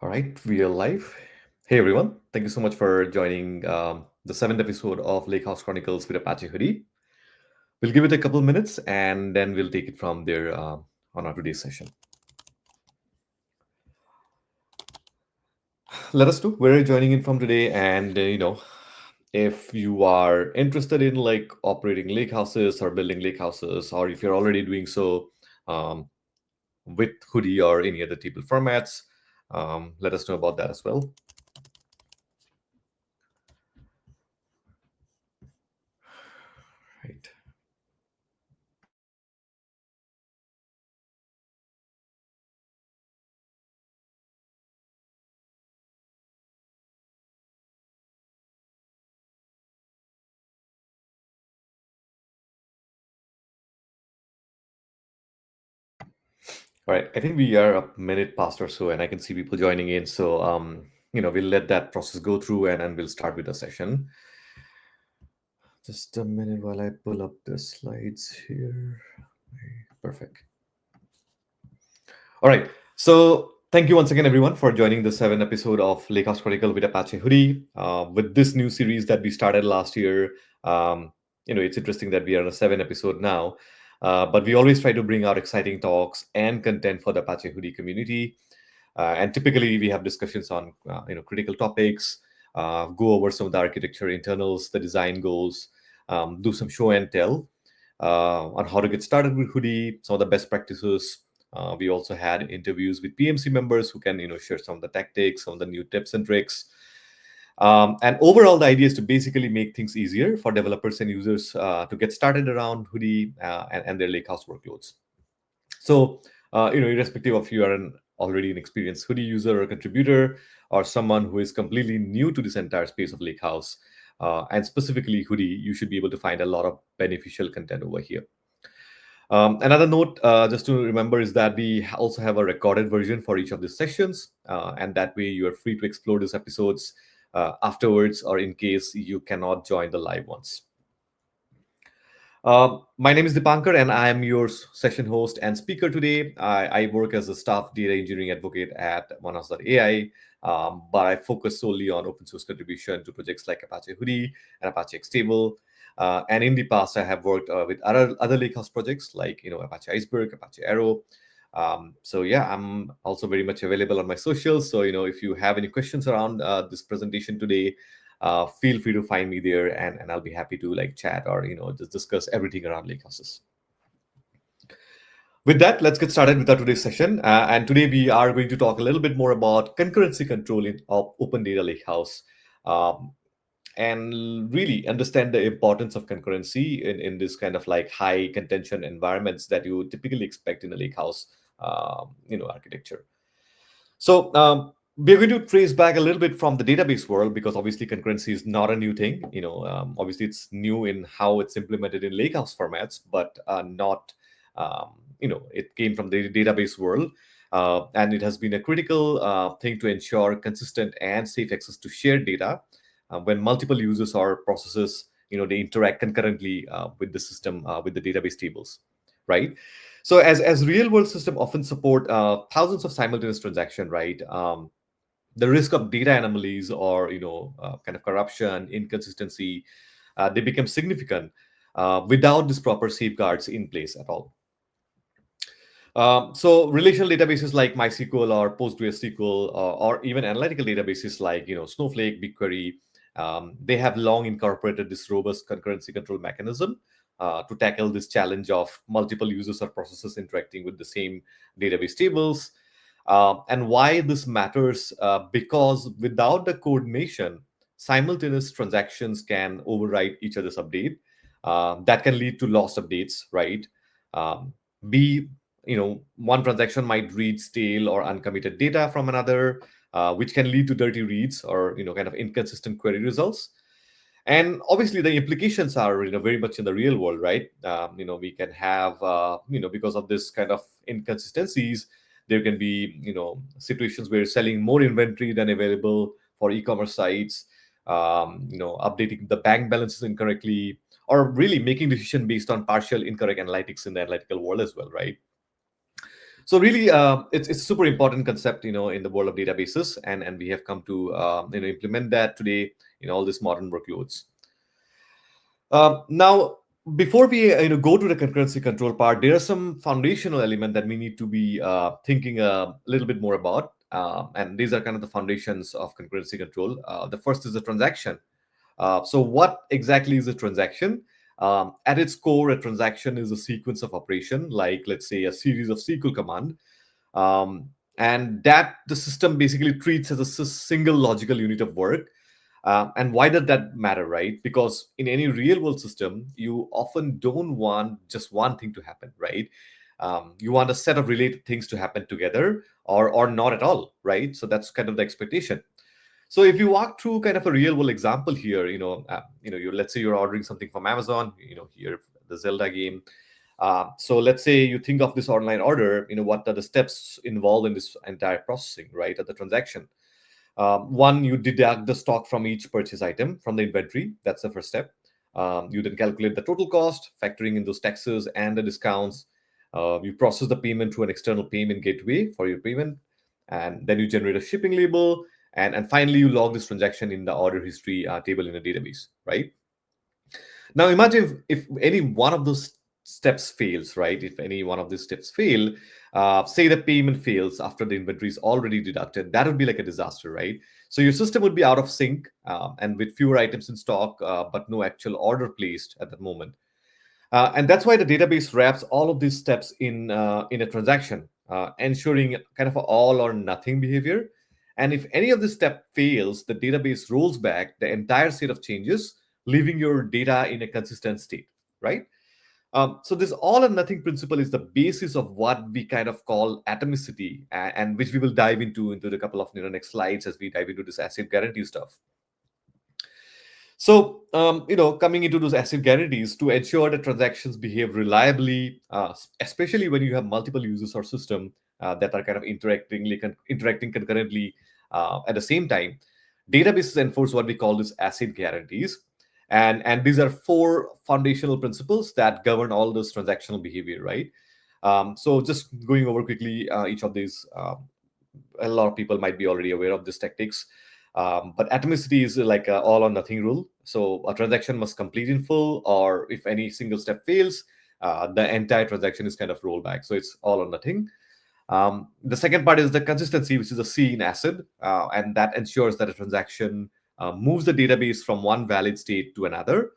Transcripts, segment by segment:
All right, we are live. Hey everyone, thank you so much for joining the seventh episode of Lakehouse Chronicles with Apache Hudi. We'll give it a couple minutes and then we'll take it from there on our today's session. Let us know where you're joining in from today, and if you are interested in like operating lake houses or building lake houses, or if you're already doing so um, with Hudi or any other table formats, let us know about that as well. Right. All right, I think we are a minute past or so, and I can see people joining in. So, we'll let that process go through, and we'll start with the session. Just a minute while I pull up the slides here. Perfect. All right. So, thank you once again, everyone, for joining the seventh episode of Lakehouse Chronicle with Apache Hudi. With this new series that we started last year, it's interesting that we are on a seven episode now. But we always try to bring out exciting talks and content for the Apache Hudi community. And typically, we have discussions on critical topics, go over some of the architecture internals, the design goals, do some show and tell on how to get started with Hudi, some of the best practices. We also had interviews with PMC members who can share some of the tactics, some of the new tips and tricks. And overall, the idea is to basically make things easier for developers and users to get started around Hudi and their Lakehouse workloads. So, irrespective of you are already an experienced Hudi user or contributor, or someone who is completely new to this entire space of Lakehouse, and specifically Hudi, you should be able to find a lot of beneficial content over here. Another note, just to remember, is that we also have a recorded version for each of these sessions, and that way you are free to explore these episodes afterwards, or in case you cannot join the live ones. My name is Dipankar, and I am your session host and speaker today. I work as a staff data engineering advocate at Monas.ai, but I focus solely on open source contribution to projects like Apache Hudi and Apache Xtable. And in the past, I have worked with other Lakehouse projects like Apache Iceberg, Apache Arrow. So yeah, I'm also very much available on my socials. So if you have any questions around this presentation today, feel free to find me there, and I'll be happy to like chat or just discuss everything around lakehouses. With that, let's get started with our today's session. And today we are going to talk a little bit more about concurrency control in Open Data Lakehouse, um, and really understand the importance of concurrency in this kind of like high contention environments that you typically expect in a lakehouse, architecture. So we're going to trace back a little bit from the database world, because obviously concurrency is not a new thing. Obviously it's new in how it's implemented in lakehouse formats, but not, it came from the database world. And it has been a critical thing to ensure consistent and safe access to shared data when multiple users or processes, they interact concurrently with the system, with the database tables, right? So as real world system often support thousands of simultaneous transaction, right? The risk of data anomalies or kind of corruption, inconsistency, they become significant without this proper safeguards in place at all. So relational databases like MySQL or PostgreSQL, or even analytical databases like Snowflake, BigQuery, they have long incorporated this robust concurrency control mechanism to tackle this challenge of multiple users or processes interacting with the same database tables. And why this matters? Because without the coordination, simultaneous transactions can override each other's update. That can lead to lost updates, right? Um, B, one transaction might read stale or uncommitted data from another, which can lead to dirty reads or kind of inconsistent query results. And obviously the implications are very much in the real world, right? We can have because of this kind of inconsistencies, there can be situations where selling more inventory than available for e-commerce sites, updating the bank balances incorrectly, or really making decision based on partial incorrect analytics in the analytical world as well, right? So really, it's a super important concept, in the world of databases, and we have come to implement that today in all these modern workloads. Now, before we go to the concurrency control part, there are some foundational element that we need to be thinking a little bit more about, and these are kind of the foundations of concurrency control. The first is the transaction. So, what exactly is a transaction? At its core, a transaction is a sequence of operation, like let's say a series of SQL command, and that the system basically treats as a single logical unit of work. And why does that matter, right? Because in any real world system, you often don't want just one thing to happen, right? You want a set of related things to happen together, or not at all, right? So that's kind of the expectation. So if you walk through kind of a real world example here, you let's say you're ordering something from Amazon, here the Zelda game. So let's say you think of this online order, what are the steps involved in this entire processing, right, of the transaction? One, you deduct the stock from each purchase item from the inventory. That's the first step. You then calculate the total cost, factoring in those taxes and the discounts. You process the payment through an external payment gateway for your payment, and then you generate a shipping label, and finally you log this transaction in the order history table in a database, right? Now imagine if any one of those steps fails, right? If any one of these steps fail, say the payment fails after the inventory is already deducted, that would be like a disaster, right? So your system would be out of sync, and with fewer items in stock, but no actual order placed at that moment. And that's why the database wraps all of these steps in a transaction, ensuring kind of a all or nothing behavior. And if any of this step fails, the database rolls back the entire set of changes, leaving your data in a consistent state, right? So this all or nothing principle is the basis of what we kind of call atomicity, and which we will dive into the couple of next slides as we dive into this asset guarantee stuff. So, coming into those asset guarantees to ensure that transactions behave reliably, especially when you have multiple users or system that are kind of interacting concurrently at the same time, databases enforce what we call this asset guarantees, and these are four foundational principles that govern all this transactional behavior, right? So, just going over quickly each of these. A lot of people might be already aware of these tactics. But atomicity is like a all or nothing rule. So a transaction must complete in full, or if any single step fails, the entire transaction is kind of rolled back. So it's all or nothing. The second part is the consistency, which is a C in ACID, and that ensures that a transaction moves the database from one valid state to another.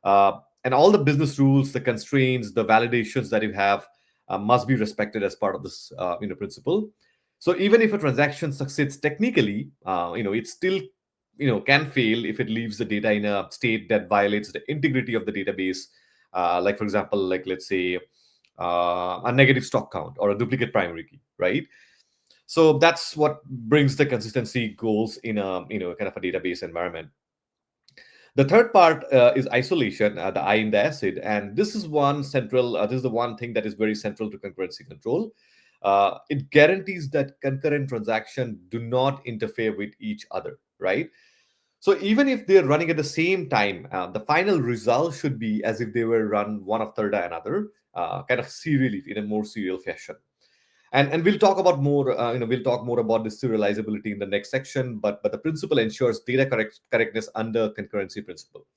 And all the business rules, the constraints, the validations that you have must be respected as part of this principle. So even if a transaction succeeds technically, it still can fail if it leaves the data in a state that violates the integrity of the database. Like for example, like let's say a negative stock count or a duplicate primary key, right? So that's what brings the consistency goals in a kind of a database environment. The third part is isolation, the I in the acid, and this is one central. This is the one thing that is very central to concurrency control. It guarantees that concurrent transactions do not interfere with each other, right? So even if they're running at the same time, the final result should be as if they were run one after the another, kind of serially in a more serial fashion. And we'll talk about more. We'll talk more about this serializability in the next section. But the principle ensures data correctness under concurrency principle.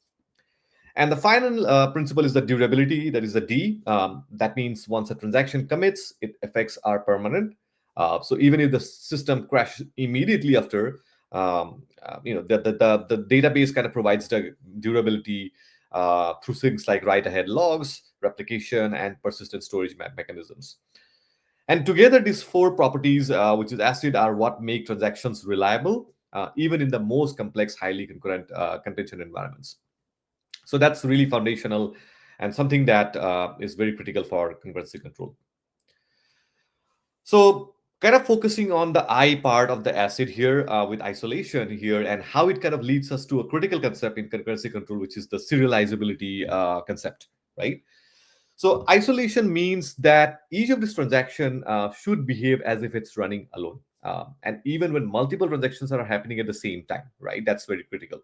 And the final principle is the durability, that is the D. That means once a transaction commits, its effects are permanent. So even if the system crashes immediately after, the database kind of provides the durability through things like write ahead logs, replication, and persistent storage mechanisms. And together, these four properties, which is ACID, are what make transactions reliable, even in the most complex, highly concurrent contention environments. So that's really foundational and something that is very critical for concurrency control. So, kind of focusing on the I part of the acid here with isolation here, and how it kind of leads us to a critical concept in concurrency control, which is the serializability concept, right? So, isolation means that each of this transaction should behave as if it's running alone. And even when multiple transactions are happening at the same time, right? That's very critical.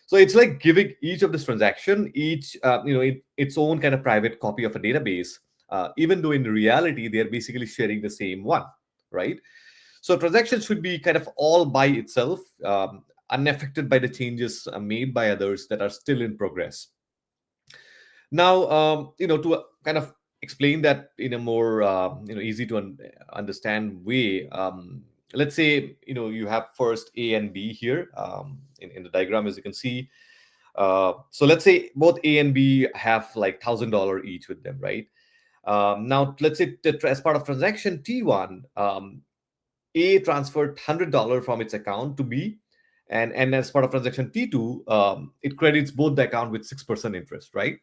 So it's like giving each of this transaction, its own kind of private copy of a database, even though in reality they are basically sharing the same one, right? So transactions should be kind of all by itself, unaffected by the changes made by others that are still in progress. Now, to kind of explain that in a more easy to understand way, let's say you have first A and B here in the diagram, as you can see. So let's say both A and B have like $1,000 each with them, right? Now, let's say as part of transaction T1, A transferred $100 from its account to B, and as part of transaction T2, it credits both the account with 6% interest, right?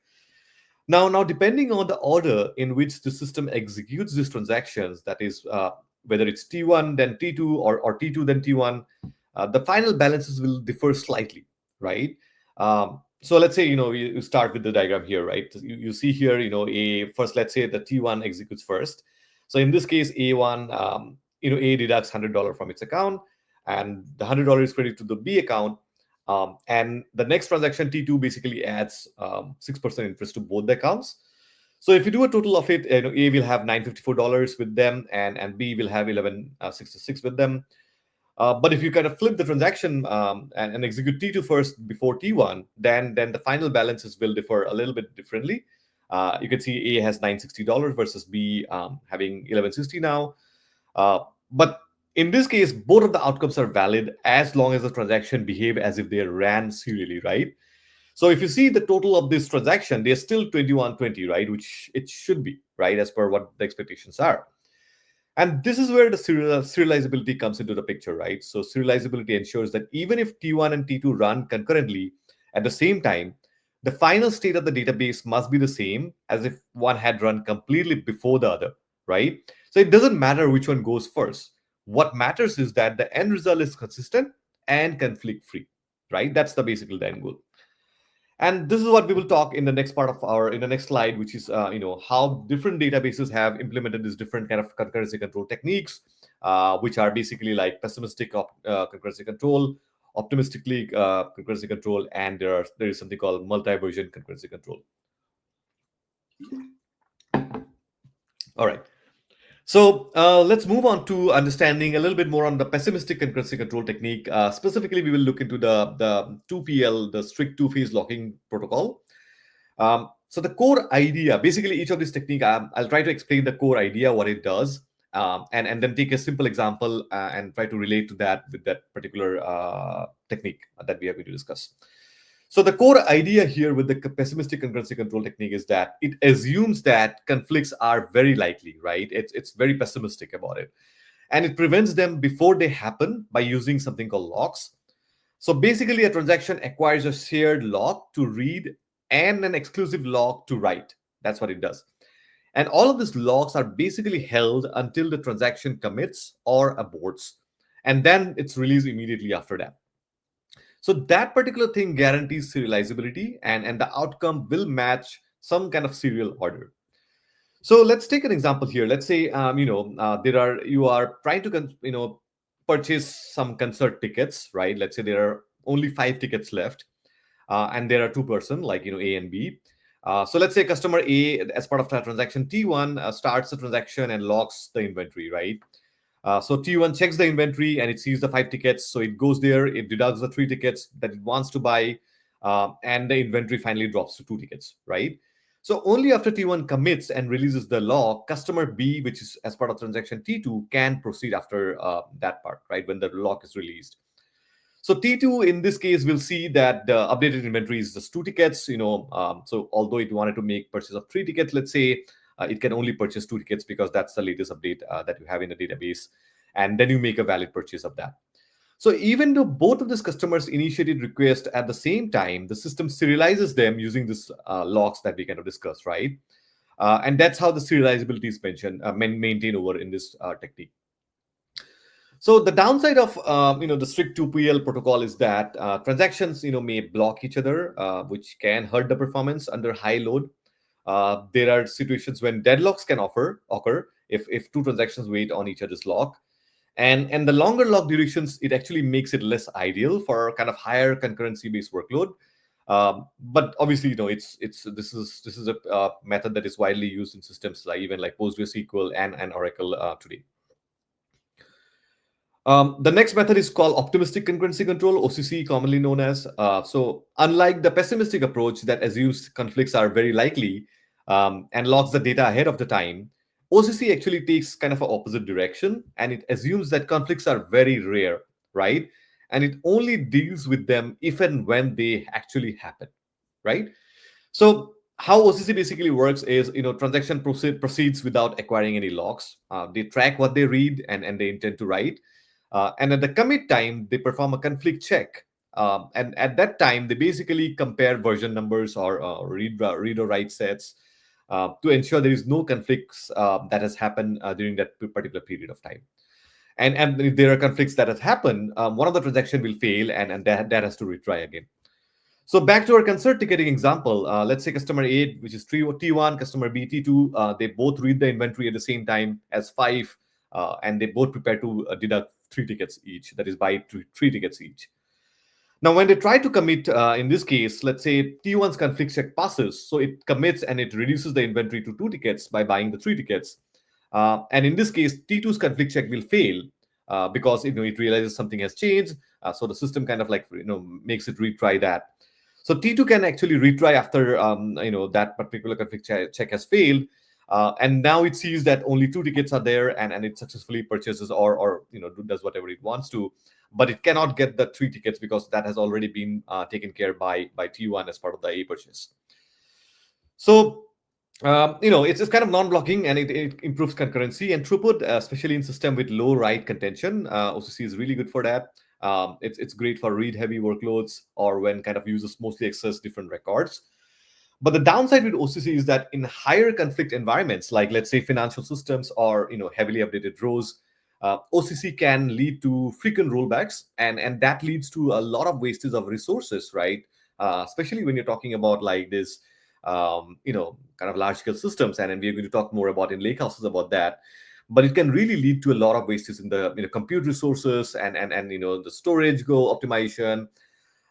Now, depending on the order in which the system executes these transactions, that is, whether it's T1 then T2 or T2 then T1, the final balances will differ slightly, right? So let's say you start with the diagram here, right? You see here, a first. Let's say the T1 executes first. So in this case, A1, A deducts $100 from its account, and the $100 is credited to the B account. And the next transaction T2 basically adds 6% interest to both the accounts. So if you do a total of it, A will have $954 with them, and B will have 1166 with them. But if you kind of flip the transaction and execute T2 first before T1, then the final balances will differ a little bit differently. You can see A has $960 versus B having 1160 now. But in this case, both of the outcomes are valid as long as the transaction behave as if they ran serially, right? So if you see the total of this transaction, they're still 2120, right? Which it should be, right? As per what the expectations are. And this is where the serializability comes into the picture, right? So serializability ensures that even if T1 and T2 run concurrently at the same time, the final state of the database must be the same as if one had run completely before the other, right? So it doesn't matter which one goes first. What matters is that the end result is consistent and conflict free, right? That's the basically the end goal. And this is what we will talk in the next part of our in the next slide, which is how different databases have implemented these different kind of concurrency control techniques, which are basically like pessimistic concurrency control, optimistically concurrency control, and there is something called multi-version concurrency control. All right. So let's move on to understanding a little bit more on the pessimistic concurrency control technique. Specifically, we will look into the 2PL, the strict two-phase locking protocol. So the core idea, basically each of these technique, I'll try to explain the core idea, what it does, and then take a simple example and try to relate to that with that particular technique that we are going to discuss. So the core idea here with the pessimistic concurrency control technique is that it assumes that conflicts are very likely, right? It's very pessimistic about it. And it prevents them before they happen by using something called locks. So basically, a transaction acquires a shared lock to read and an exclusive lock to write. That's what it does. And all of these locks are basically held until the transaction commits or aborts. And then it's released immediately after that. So that particular thing guarantees serializability, and the outcome will match some kind of serial order. So let's take an example here. Let's say you are trying to purchase some concert tickets, right? Let's say there are only 5 tickets left, and there are two-person like A and B. So let's say customer A, as part of that transaction T1, starts the transaction and locks the inventory, right? So T1 checks the inventory and it sees the 5 tickets. So it goes there, it deducts the 3 tickets that it wants to buy, and the inventory finally drops to 2 tickets, right? So only after T1 commits and releases the lock, customer B, which is as part of transaction T2, can proceed after that part, right? When the lock is released. So T2 in this case will see that the updated inventory is just 2 tickets. So although it wanted to make purchase of 3 tickets, let's say it can only purchase 2 tickets because that's the latest update that you have in the database, and then you make a valid purchase of that. So even though both of these customers initiated request at the same time, the system serializes them using this locks that we kind of discussed, right? And that's how the serializability is maintained over in this technique. So the downside of the strict 2PL protocol is that transactions may block each other, which can hurt the performance under high load. There are situations when deadlocks can occur if two transactions wait on each other's lock. And the longer lock durations, it actually makes it less ideal for kind of higher concurrency based workload. But obviously, it's this is a method that is widely used in systems like even like PostgreSQL and Oracle today. The next method is called optimistic concurrency control, OCC, commonly known as. So, unlike the pessimistic approach that assumes conflicts are very likely and logs the data ahead of the time, OCC actually takes kind of an opposite direction, and it assumes that conflicts are very rare, right? And it only deals with them if and when they actually happen, right? So how OCC basically works is, transaction proceeds without acquiring any logs. They track what they read and they intend to write. And at the commit time, they perform a conflict check. And at that time, they basically compare version numbers or read or write sets to ensure there is no conflicts that has happened during that particular period of time. And if there are conflicts that has happened, one of the transaction will fail and that has to retry again. So back to our concert ticketing example, let's say customer A, which is T1, customer B, T2, they both read the inventory at the same time as five, and they both prepare to deduct three tickets each, that is buy three tickets each. Now, when they try to commit, in this case, let's say T1's conflict check passes, so it commits and it reduces the inventory to two tickets by buying the three tickets. And in this case, T2's conflict check will fail because it realizes something has changed. So the system kind of like makes it retry that. So T2 can actually retry after that particular conflict check has failed, and now it sees that only two tickets are there, and it successfully purchases or does whatever it wants to, but it cannot get the three tickets because that has already been taken care by T1 as part of the A purchase. So it's kind of non-blocking, and it improves concurrency and throughput, especially in system with low write contention. OCC is really good for that. It's great for read-heavy workloads or when kind of users mostly access different records. But the downside with OCC is that in higher conflict environments, like let's say financial systems or heavily updated rows, OCC can lead to frequent rollbacks, and that leads to a lot of wastage of resources, right? Especially when you're talking about like this, kind of large scale systems, and we're going to talk more about in lakehouses about that. But it can really lead to a lot of wastage in the compute resources and the storage go optimization.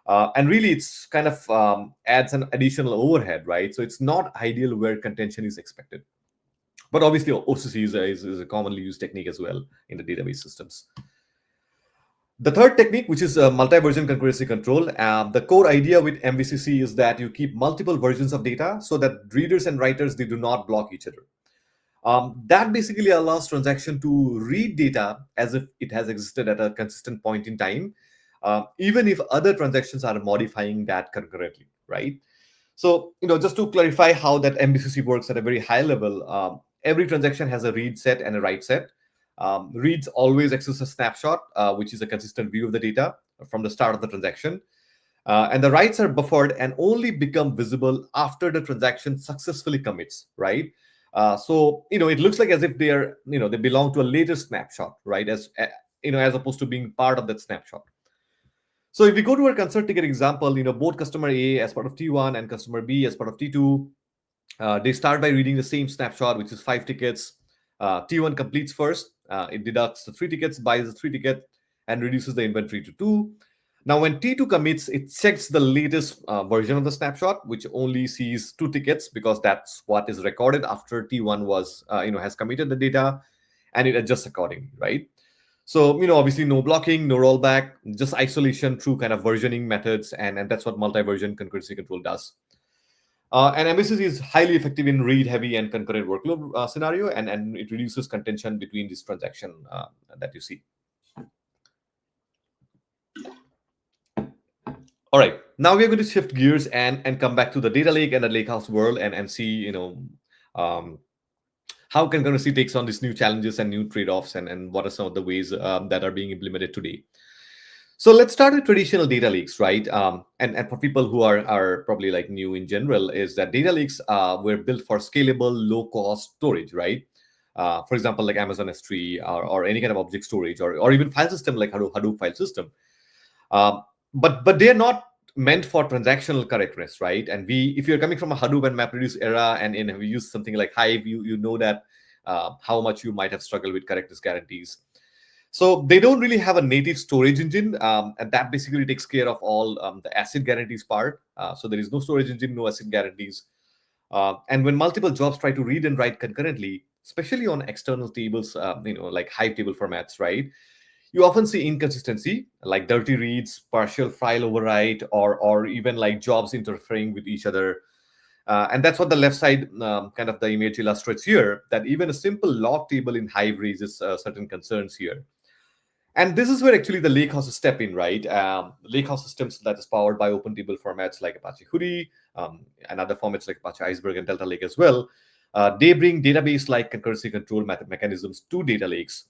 And really, it's kind of adds an additional overhead, right? So it's not ideal where contention is expected. But obviously, OCC is a commonly used technique as well in the database systems. The third technique, which is multi-version concurrency control, the core idea with MVCC is that you keep multiple versions of data so that readers and writers, they do not block each other. That basically allows transaction to read data as if it has existed at a consistent point in time, even if other transactions are modifying that concurrently, right? So, just to clarify how that MVCC works at a very high level, every transaction has a read set and a write set. Reads always access a snapshot, which is a consistent view of the data from the start of the transaction. And the writes are buffered and only become visible after the transaction successfully commits, right? So it looks like as if they belong to a later snapshot, right? As opposed to being part of that snapshot. So if we go to our concert ticket example, both customer A as part of T1 and customer B as part of T2, they start by reading the same snapshot, which is five tickets. T1 completes first. It deducts the three tickets, buys the three ticket, and reduces the inventory to two. Now, when T2 commits, it checks the latest version of the snapshot, which only sees two tickets because that's what is recorded after T1 has committed the data, and it adjusts accordingly, right? So, obviously no blocking, no rollback, just isolation through kind of versioning methods, and that's what multi-version concurrency control does. And MVCC is highly effective in read-heavy and concurrent workload scenario, and it reduces contention between this transaction that you see. All right, now we are going to shift gears and come back to the data lake and the lakehouse world and see um, how concurrency takes on these new challenges and new trade-offs and what are some of the ways that are being implemented today. So let's start with traditional data lakes, right? And for people who are probably like new in general, is that data lakes were built for scalable, low-cost storage, right? For example, like Amazon S3 or any kind of object storage or even file system like Hadoop file system. But they're not meant for transactional correctness, right? And if you're coming from a Hadoop and MapReduce era and we use something like Hive, you know that how much you might have struggled with correctness guarantees. So they don't really have a native storage engine, and that basically takes care of all the asset guarantees part. So there is no storage engine, no asset guarantees. And when multiple jobs try to read and write concurrently, especially on external tables, like Hive table formats, right? You often see inconsistency, like dirty reads, partial file overwrite, or even like jobs interfering with each other. And that's what the left side kind of the image illustrates here. That even a simple log table in Hive raises certain concerns here. And this is where actually the Lakehouse step in, right? Lakehouse systems that is powered by open table formats like Apache Hudi, and other formats like Apache Iceberg and Delta Lake as well. They bring database like concurrency control mechanisms to data lakes.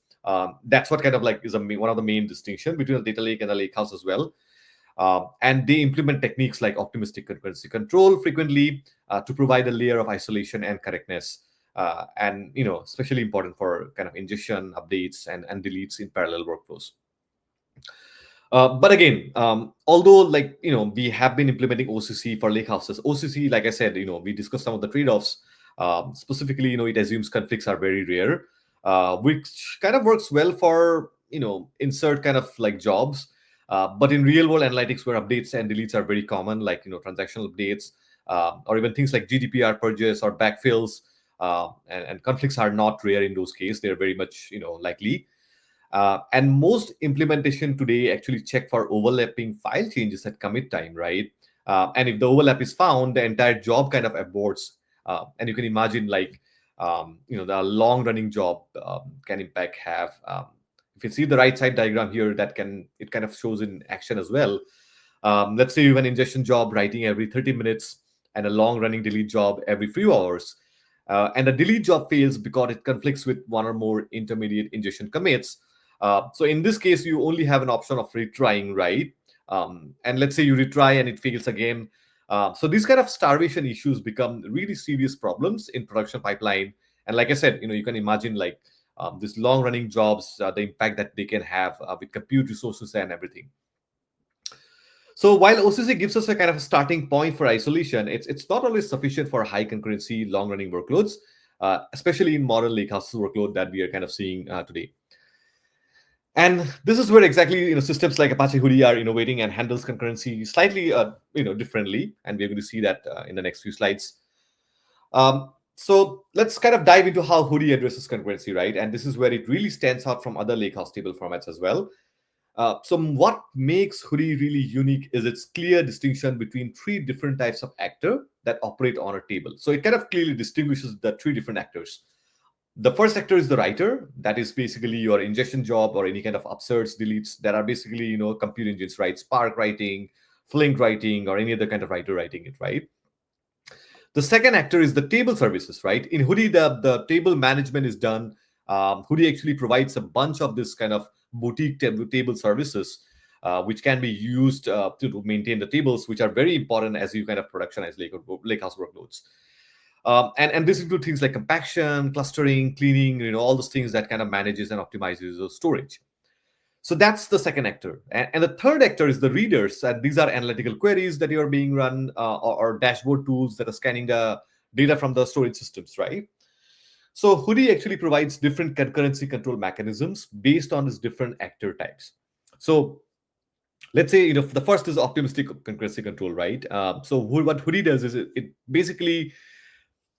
That's what kind of like is one of the main distinction between the data lake and the Lakehouse as well. And they implement techniques like optimistic concurrency control frequently to provide a layer of isolation and correctness. And especially important for kind of ingestion, updates, and deletes in parallel workflows. But again, although we have been implementing OCC for lake houses, OCC, like I said, we discussed some of the trade-offs. Specifically, it assumes conflicts are very rare, which kind of works well for insert kind of like jobs. But in real world analytics, where updates and deletes are very common, like transactional updates, or even things like GDPR purges or backfills, and conflicts are not rare in those cases. They're very much likely. And most implementation today actually check for overlapping file changes at commit time, right? And if the overlap is found, the entire job kind of aborts. And you can imagine the long running job can impact have. If you see the right side diagram here, it kind of shows in action as well. Let's say you have an ingestion job writing every 30 minutes and a long running delete job every few hours. And the delete job fails because it conflicts with one or more intermediate ingestion commits. So in this case, you only have an option of retrying, right? And let's say you retry and it fails again. So these kind of starvation issues become really serious problems in production pipeline. And like I said, you can imagine these long running jobs, the impact that they can have with compute resources and everything. So while OCC gives us a kind of a starting point for isolation, it's not always sufficient for high concurrency, long running workloads, especially in modern lakehouse workload that we are kind of seeing today. And this is where exactly systems like Apache Hudi are innovating and handles concurrency slightly differently, and we're going to see that in the next few slides. So let's kind of dive into how Hudi addresses concurrency, right? And this is where it really stands out from other lakehouse table formats as well. So what makes Hudi really unique is its clear distinction between three different types of actor that operate on a table. So it kind of clearly distinguishes the three different actors. The first sector is the writer. That is basically your ingestion job or any kind of upserts, deletes that are basically, compute engines, right? Spark writing, Flink writing, or any other kind of writer writing it, right? The second actor is the table services, right? In Hudi, the table management is done. Hudi actually provides a bunch of this kind of boutique table services, which can be used to maintain the tables, which are very important as you kind of productionize lakehouse workloads. And this includes things like compaction, clustering, cleaning, all those things that kind of manages and optimizes the storage. So that's the second actor. And the third actor is the readers. And these are analytical queries that are being run, or dashboard tools that are scanning the data from the storage systems, right? So Hudi actually provides different concurrency control mechanisms based on its different actor types. So let's say the first is optimistic concurrency control, right? So what Hudi does is it basically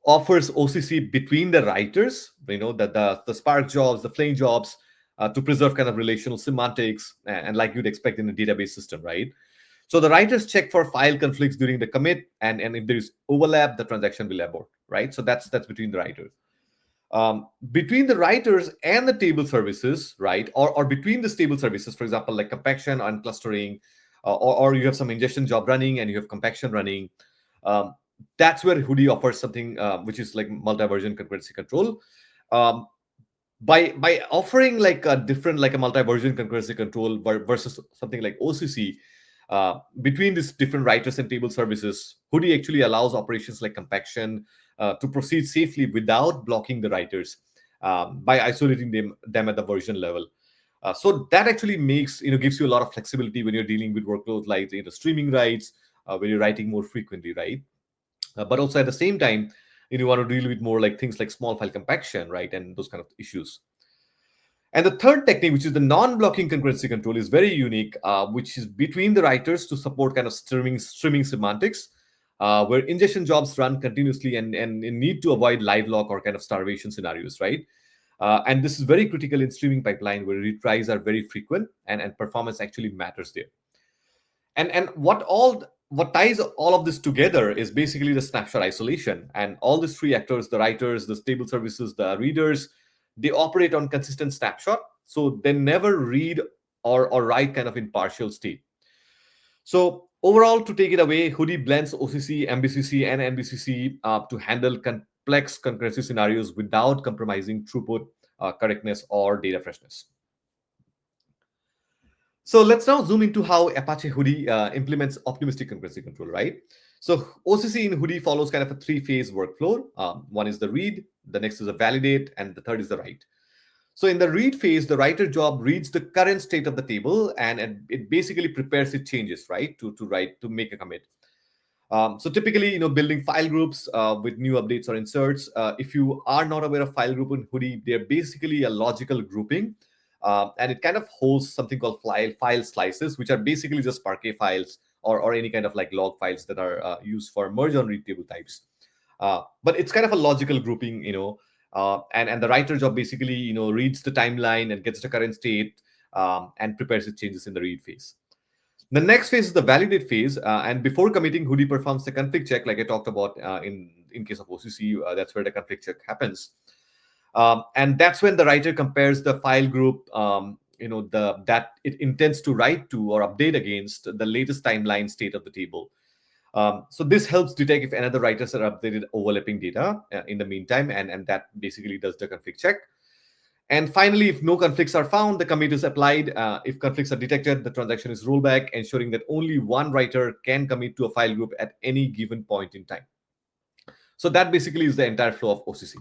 offers OCC between the writers, the Spark jobs, the Flame jobs, to preserve kind of relational semantics, and like you'd expect in a database system, right? So the writers check for file conflicts during the commit, and if there is overlap, the transaction will abort, right? So that's between the writers. Between the writers and the table services, right, or between the stable services, for example, like compaction and clustering, or you have some ingestion job running and you have compaction running. Um, that's where Hudi offers something which is like multi-version concurrency control. Um, by offering like a different, like a multi-version concurrency control versus something like OCC, between these different writers and table services, Hudi actually allows operations like compaction to proceed safely without blocking the writers, by isolating them at the version level. So that actually gives you a lot of flexibility when you're dealing with workloads like streaming writes, when you're writing more frequently, right? But also at the same time, you want to deal with more like things like small file compaction, right, and those kind of issues. And the third technique, which is the non-blocking concurrency control, is very unique, which is between the writers to support kind of streaming semantics, where ingestion jobs run continuously and need to avoid live lock or kind of starvation scenarios, right? And this is very critical in streaming pipeline where retries are very frequent and performance actually matters there. And what ties all of this together is basically the snapshot isolation. And all these three actors, the writers, the stable services, the readers, they operate on consistent snapshot. So they never read or write kind of in partial state. So overall, to take it away, Hudi blends OCC, MVCC, and NVCC to handle complex concurrency scenarios without compromising throughput, correctness, or data freshness. So let's now zoom into how Apache Hudi implements optimistic concurrency control, right? So OCC in Hudi follows kind of a three-phase workflow. One is the read, the next is the validate, and the third is the write. So in the read phase, the writer job reads the current state of the table and it basically prepares its changes, right, to write to make a commit. So typically, building file groups with new updates or inserts. If you are not aware of file group in Hudi, they're basically a logical grouping, and it kind of holds something called file slices, which are basically just Parquet files or any kind of like log files that are used for merge on read table types. But it's kind of a logical grouping, and the writer job basically reads the timeline and gets the current state, and prepares its changes in the read phase. The next phase is the validate phase, and before committing, Hudi performs the config check, like I talked about in case of OCC. That's where the config check happens, and that's when the writer compares the file group, that it intends to write to or update against the latest timeline state of the table. So this helps detect if another writers are updated overlapping data in the meantime, and that basically does the config check. And finally, if no conflicts are found, the commit is applied. If conflicts are detected, the transaction is rolled back, ensuring that only one writer can commit to a file group at any given point in time. So that basically is the entire flow of OCC.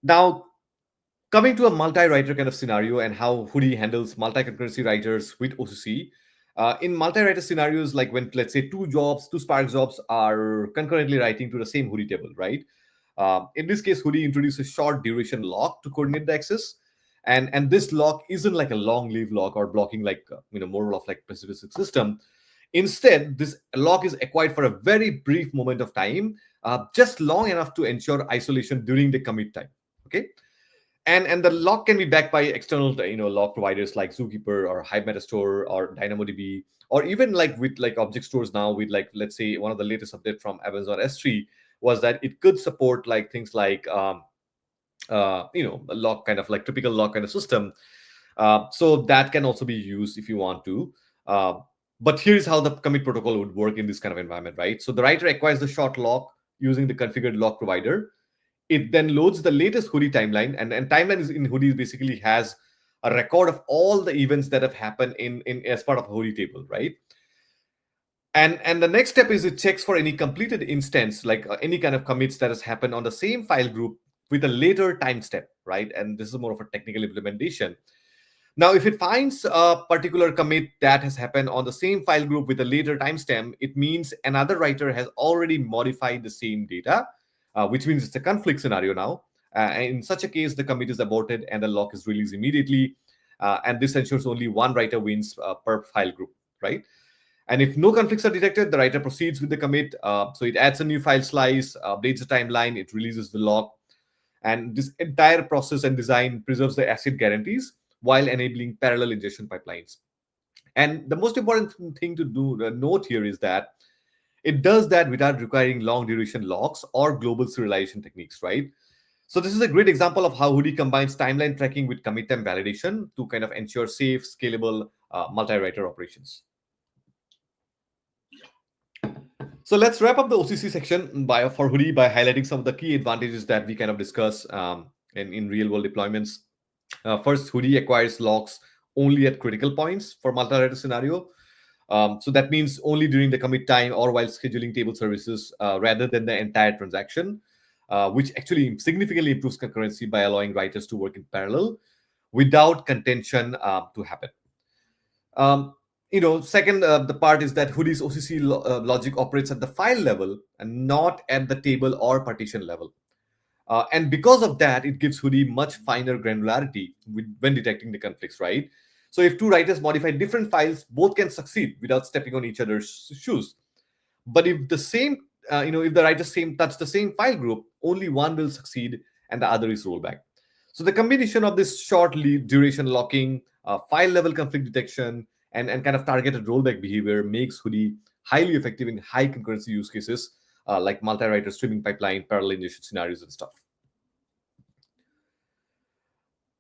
Now, coming to a multi-writer kind of scenario and how Hudi handles multi-concurrency writers with OCC. In multi-writer scenarios, like when, let's say, two Spark jobs are concurrently writing to the same Hudi table, right? In this case, Hudi introduces short duration lock to coordinate the access. And this lock isn't like a long live lock or blocking like, more of like specific system. Instead, this lock is acquired for a very brief moment of time, just long enough to ensure isolation during the commit time. Okay. And the lock can be backed by external lock providers like Zookeeper or Hive Metastore or DynamoDB, or even like with like object stores now with like, let's say, one of the latest update from Amazon S3 was that it could support like things like a lock kind of like typical lock kind of system. So that can also be used if you want to. But here's how the commit protocol would work in this kind of environment, right? So the writer acquires the short lock using the configured lock provider. It then loads the latest Hudi timeline, and timeline is in Hudi basically has a record of all the events that have happened in as part of a Hudi table, right? And the next step is it checks for any completed instance, like any kind of commits that has happened on the same file group with a later time step, right? And this is more of a technical implementation. Now, if it finds a particular commit that has happened on the same file group with a later timestamp, it means another writer has already modified the same data, which means it's a conflict scenario now. And in such a case, the commit is aborted and the lock is released immediately. And this ensures only one writer wins per file group, right? And if no conflicts are detected, the writer proceeds with the commit. So it adds a new file slice, updates the timeline, it releases the lock. And this entire process and design preserves the ACID guarantees while enabling parallel ingestion pipelines. And the most important thing to note here is that it does that without requiring long duration locks or global serialization techniques, right? So this is a great example of how Hudi combines timeline tracking with commit time validation to kind of ensure safe, scalable multi-writer operations. So let's wrap up the OCC section for Hudi by highlighting some of the key advantages that we kind of discuss in real world deployments. First, Hudi acquires locks only at critical points for multi-writer scenario. So that means only during the commit time or while scheduling table services rather than the entire transaction, which actually significantly improves concurrency by allowing writers to work in parallel without contention to happen. Second, the part is that Hudi's OCC logic operates at the file level and not at the table or partition level. And because of that, it gives Hudi much finer granularity when detecting the conflicts, right? So if two writers modify different files, both can succeed without stepping on each other's shoes. But if the same, if the writers same touch the same file group, only one will succeed and the other is rollback. So the combination of this short lead duration locking, file level conflict detection, and kind of targeted rollback behavior makes Hudi highly effective in high concurrency use cases like multi-writer streaming pipeline, parallel ingestion scenarios, and stuff.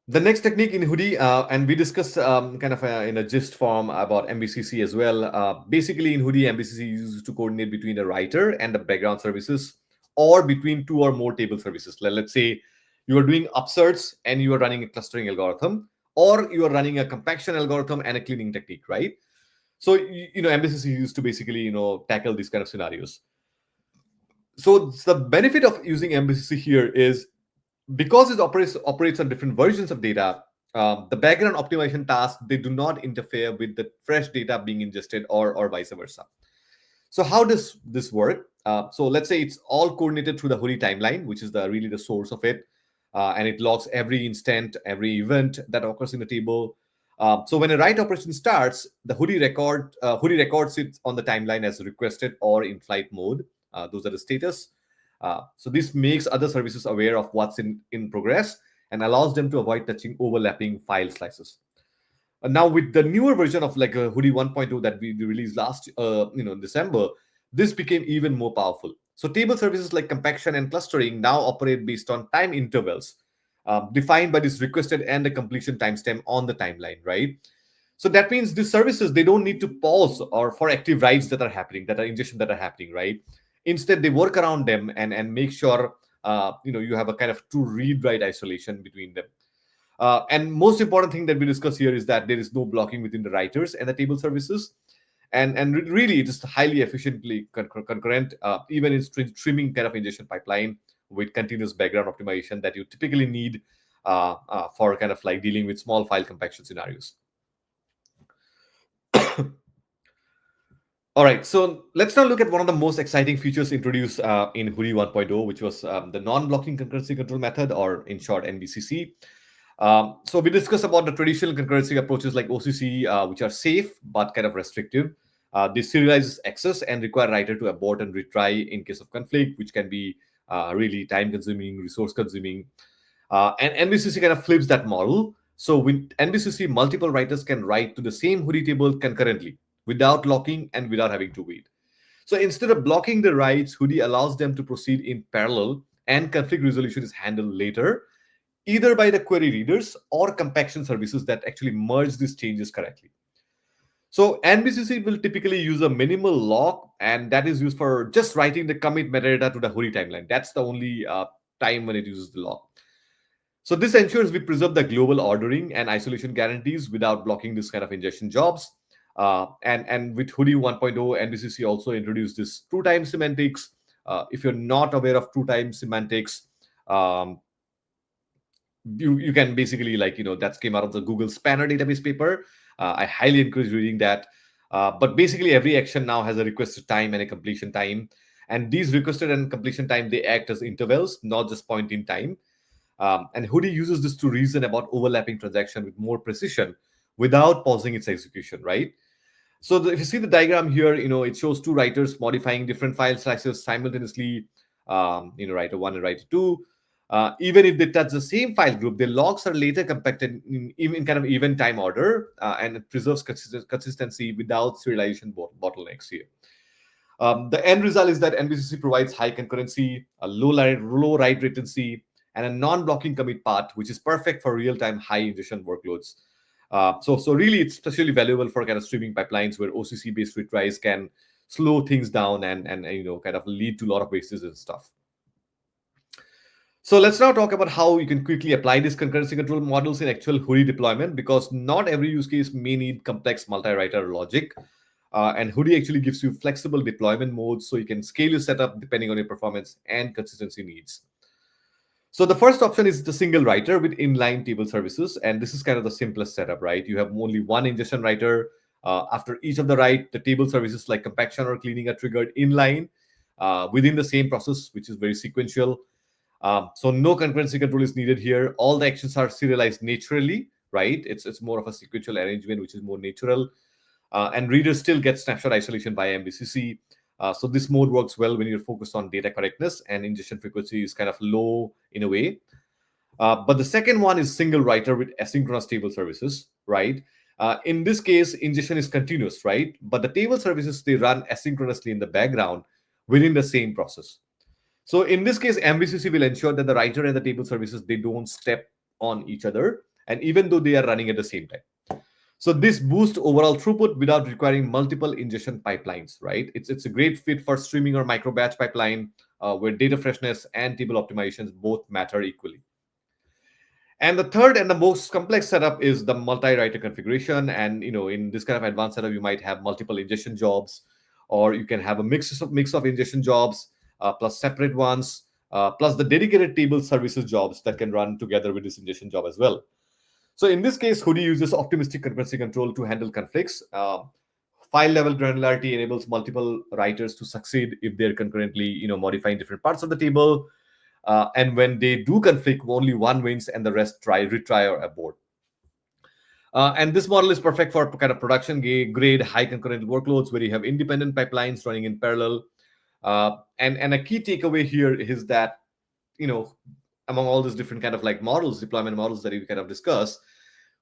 The next technique in Hudi, and we discussed kind of in a gist form about MVCC as well. Basically, in Hudi, MVCC is used to coordinate between the writer and the background services, or between two or more table services. Let's say you are doing upserts and you are running a clustering algorithm, or you are running a compaction algorithm and a cleaning technique, right? So MVCC is used to basically tackle these kind of scenarios. So the benefit of using MVCC here is because it operates on different versions of data. The background optimization tasks, they do not interfere with the fresh data being ingested, or vice versa. So how does this work? So let's say it's all coordinated through the Hudi timeline, which is really the source of it, and it logs every instant, every event that occurs in the table. So when a write operation starts, the Hudi records it on the timeline as requested or in flight mode. Those are the status. So this makes other services aware of what's in progress and allows them to avoid touching overlapping file slices. Now with the newer version of like Hudi 1.0 that we released last in December, this became even more powerful. So table services like compaction and clustering now operate based on time intervals defined by this requested and the completion timestamp on the timeline, right? So that means these services, they don't need to pause or for active writes that are happening, that are ingestion that are happening, right? Instead, they work around them and make sure you have a kind of true read write isolation between them. And most important thing that we discuss here is that there is no blocking within the writers and the table services, and really it is highly efficiently concurrent, even in streaming kind of ingestion pipeline with continuous background optimization that you typically need for kind of like dealing with small file compaction scenarios. All right, so let's now look at one of the most exciting features introduced in Hudi 1.0, which was the non-blocking concurrency control method, or in short, NVCC. So we discussed about the traditional concurrency approaches like OCC, which are safe but kind of restrictive. They serialize access and require writer to abort and retry in case of conflict, which can be really time-consuming, resource-consuming. And NVCC kind of flips that model. So with NVCC, multiple writers can write to the same Hudi table concurrently without locking and without having to wait. So instead of blocking the writes, Hudi allows them to proceed in parallel, and conflict resolution is handled later, either by the query readers or compaction services that actually merge these changes correctly. So NVCC will typically use a minimal lock, and that is used for just writing the commit metadata to the Hudi timeline. That's the only time when it uses the lock. So this ensures we preserve the global ordering and isolation guarantees without blocking this kind of ingestion jobs. And with Hudi 1.0, NVCC also introduced this true time semantics. If you're not aware of true time semantics, um, you can basically that came out of the Google Spanner database paper. I highly encourage reading that. But basically, every action now has a requested time and a completion time, and these requested and completion time, they act as intervals, not just point in time. And Hudi uses this to reason about overlapping transaction with more precision without pausing its execution, right? So if you see the diagram here, it shows two writers modifying different file slices simultaneously, writer one and writer two. Even if they touch the same file group, their logs are later compacted in kind of even time order, and it preserves consistency without serialization bottlenecks here. The end result is that NVCC provides high concurrency, a low write latency, and a non-blocking commit path, which is perfect for real-time high ingestion workloads. So really, it's especially valuable for kind of streaming pipelines where OCC-based retries can slow things down and kind of lead to a lot of wastes and stuff. So let's now talk about how you can quickly apply these concurrency control models in actual Hudi deployment, because not every use case may need complex multi-writer logic. And Hudi actually gives you flexible deployment modes, so you can scale your setup depending on your performance and consistency needs. So the first option is the single writer with inline table services, and this is kind of the simplest setup, right? You have only one ingestion writer. After each of the write, the table services like compaction or cleaning are triggered inline within the same process, which is very sequential. So no concurrency control is needed here. All the actions are serialized naturally, right? It's more of a sequential arrangement, which is more natural. And readers still get snapshot isolation by MVCC. So this mode works well when you're focused on data correctness and ingestion frequency is kind of low in a way. But the second one is single writer with asynchronous table services, right? In this case, ingestion is continuous, right? But the table services, they run asynchronously in the background within the same process. So in this case, MVCC will ensure that the writer and the table services, they don't step on each other, and even though they are running at the same time. So this boosts overall throughput without requiring multiple ingestion pipelines, right? It's a great fit for streaming or micro batch pipeline, where data freshness and table optimizations both matter equally. And the third and the most complex setup is the multi-writer configuration. And in this kind of advanced setup, you might have multiple ingestion jobs, or you can have a mix of ingestion jobs, plus separate ones, plus the dedicated table services jobs that can run together with this ingestion job as well. So in this case, Hudi uses optimistic concurrency control to handle conflicts. File level granularity enables multiple writers to succeed if they're concurrently, modifying different parts of the table. And when they do conflict, only one wins and the rest retry or abort. And this model is perfect for kind of production grade high concurrent workloads where you have independent pipelines running in parallel. And a key takeaway here is that, you know, among all these different kind of like models, deployment models that you kind of discuss,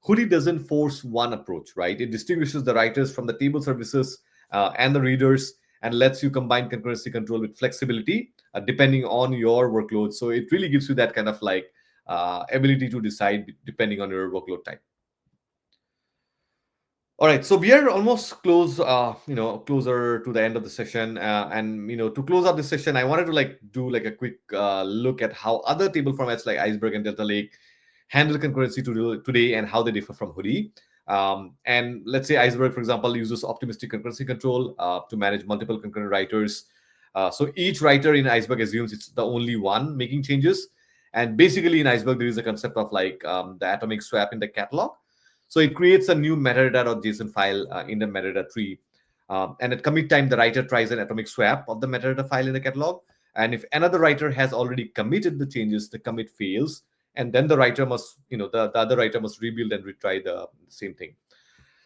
Hudi doesn't force one approach, right? It distinguishes the writers from the table services and the readers, and lets you combine concurrency control with flexibility depending on your workload. So it really gives you that kind of like ability to decide depending on your workload type. All right, so we are almost closer to the end of the session, and to close out this session, I wanted to like do like a quick look at how other table formats like Iceberg and Delta Lake handle concurrency today and how they differ from Hudi. And let's say Iceberg, for example, uses optimistic concurrency control to manage multiple concurrent writers. So each writer in Iceberg assumes it's the only one making changes. And basically, in Iceberg, there is a concept of like the atomic swap in the catalog. So it creates a new metadata.json file in the metadata tree. And at commit time, the writer tries an atomic swap of the metadata file in the catalog. And if another writer has already committed the changes, the commit fails, and then the writer must, the other writer must rebuild and retry the same thing.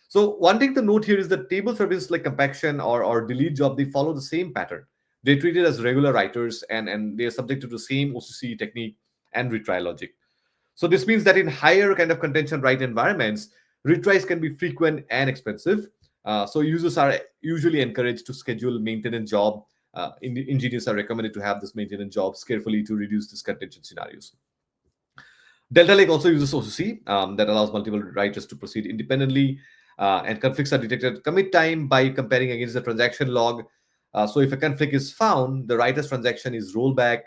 So one thing to note here is that table services like compaction or delete job, they follow the same pattern. They treat it as regular writers, and they are subjected to the same OCC technique and retry logic. So this means that in higher kind of contention write environments, retries can be frequent and expensive. So users are usually encouraged to schedule maintenance job. Engineers are recommended to have this maintenance jobs carefully to reduce these contention scenarios. Delta Lake also uses OCC that allows multiple writers to proceed independently, and conflicts are detected at commit time by comparing against the transaction log. So if a conflict is found, the writer's transaction is rolled back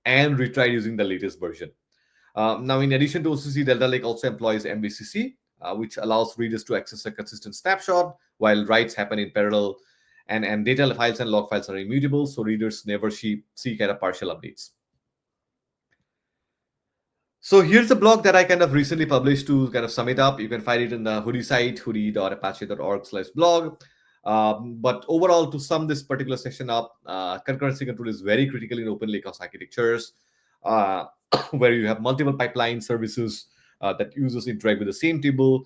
and retried using the latest version. Now, in addition to OCC, Delta Lake also employs MVCC, which allows readers to access a consistent snapshot while writes happen in parallel, and data files and log files are immutable, so readers never see kind of partial updates. So here's the blog that I kind of recently published to kind of sum it up. You can find it in the Hudi site, hudi.apache.org/blog. But overall, to sum this particular session up, concurrency control is very critical in open lakehouse architectures, uh, where you have multiple pipeline services that users interact with the same table.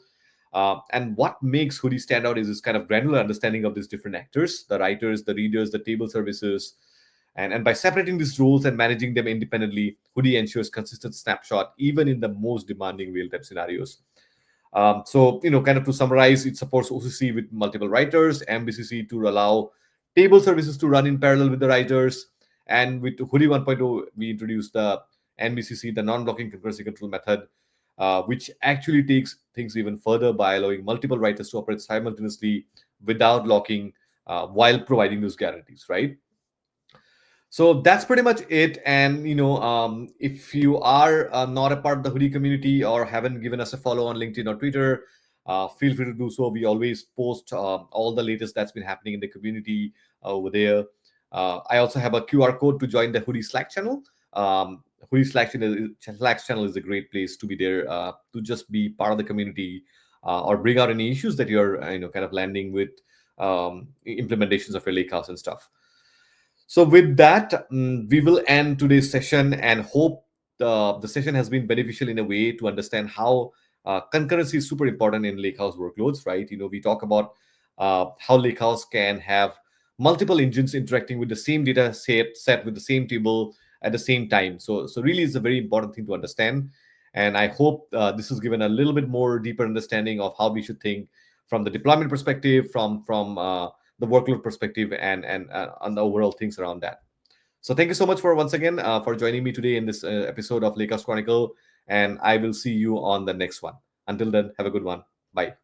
And what makes Hudi stand out is this kind of granular understanding of these different actors, the writers, the readers, the table services. And by separating these roles and managing them independently, Hudi ensures consistent snapshot even in the most demanding real-time scenarios. So, kind of to summarize, it supports OCC with multiple writers, MVCC to allow table services to run in parallel with the writers. And with Hudi 1.0, we introduced the NVCC, the non-blocking concurrency control method, which actually takes things even further by allowing multiple writers to operate simultaneously without locking, while providing those guarantees, right? So that's pretty much it. And if you are not a part of the Hudi community or haven't given us a follow on LinkedIn or Twitter, feel free to do so. We always post all the latest that's been happening in the community over there. I also have a QR code to join the Hudi Slack channel. Hudi Slack channel is a great place to be there, to just be part of the community, or bring out any issues that you're kind of landing with, implementations of your lakehouse and stuff. So with that, we will end today's session and hope the session has been beneficial in a way to understand how concurrency is super important in Lakehouse workloads, right? We talk about how Lakehouse can have multiple engines interacting with the same data set with the same table at the same time. So really, it's a very important thing to understand. And I hope this has given a little bit more deeper understanding of how we should think from the deployment perspective, from the workload perspective, and on the overall things around that. So thank you so much for once again for joining me today in this episode of Lakehouse Chronicle, and I will see you on the next one. Until then, have a good one. Bye.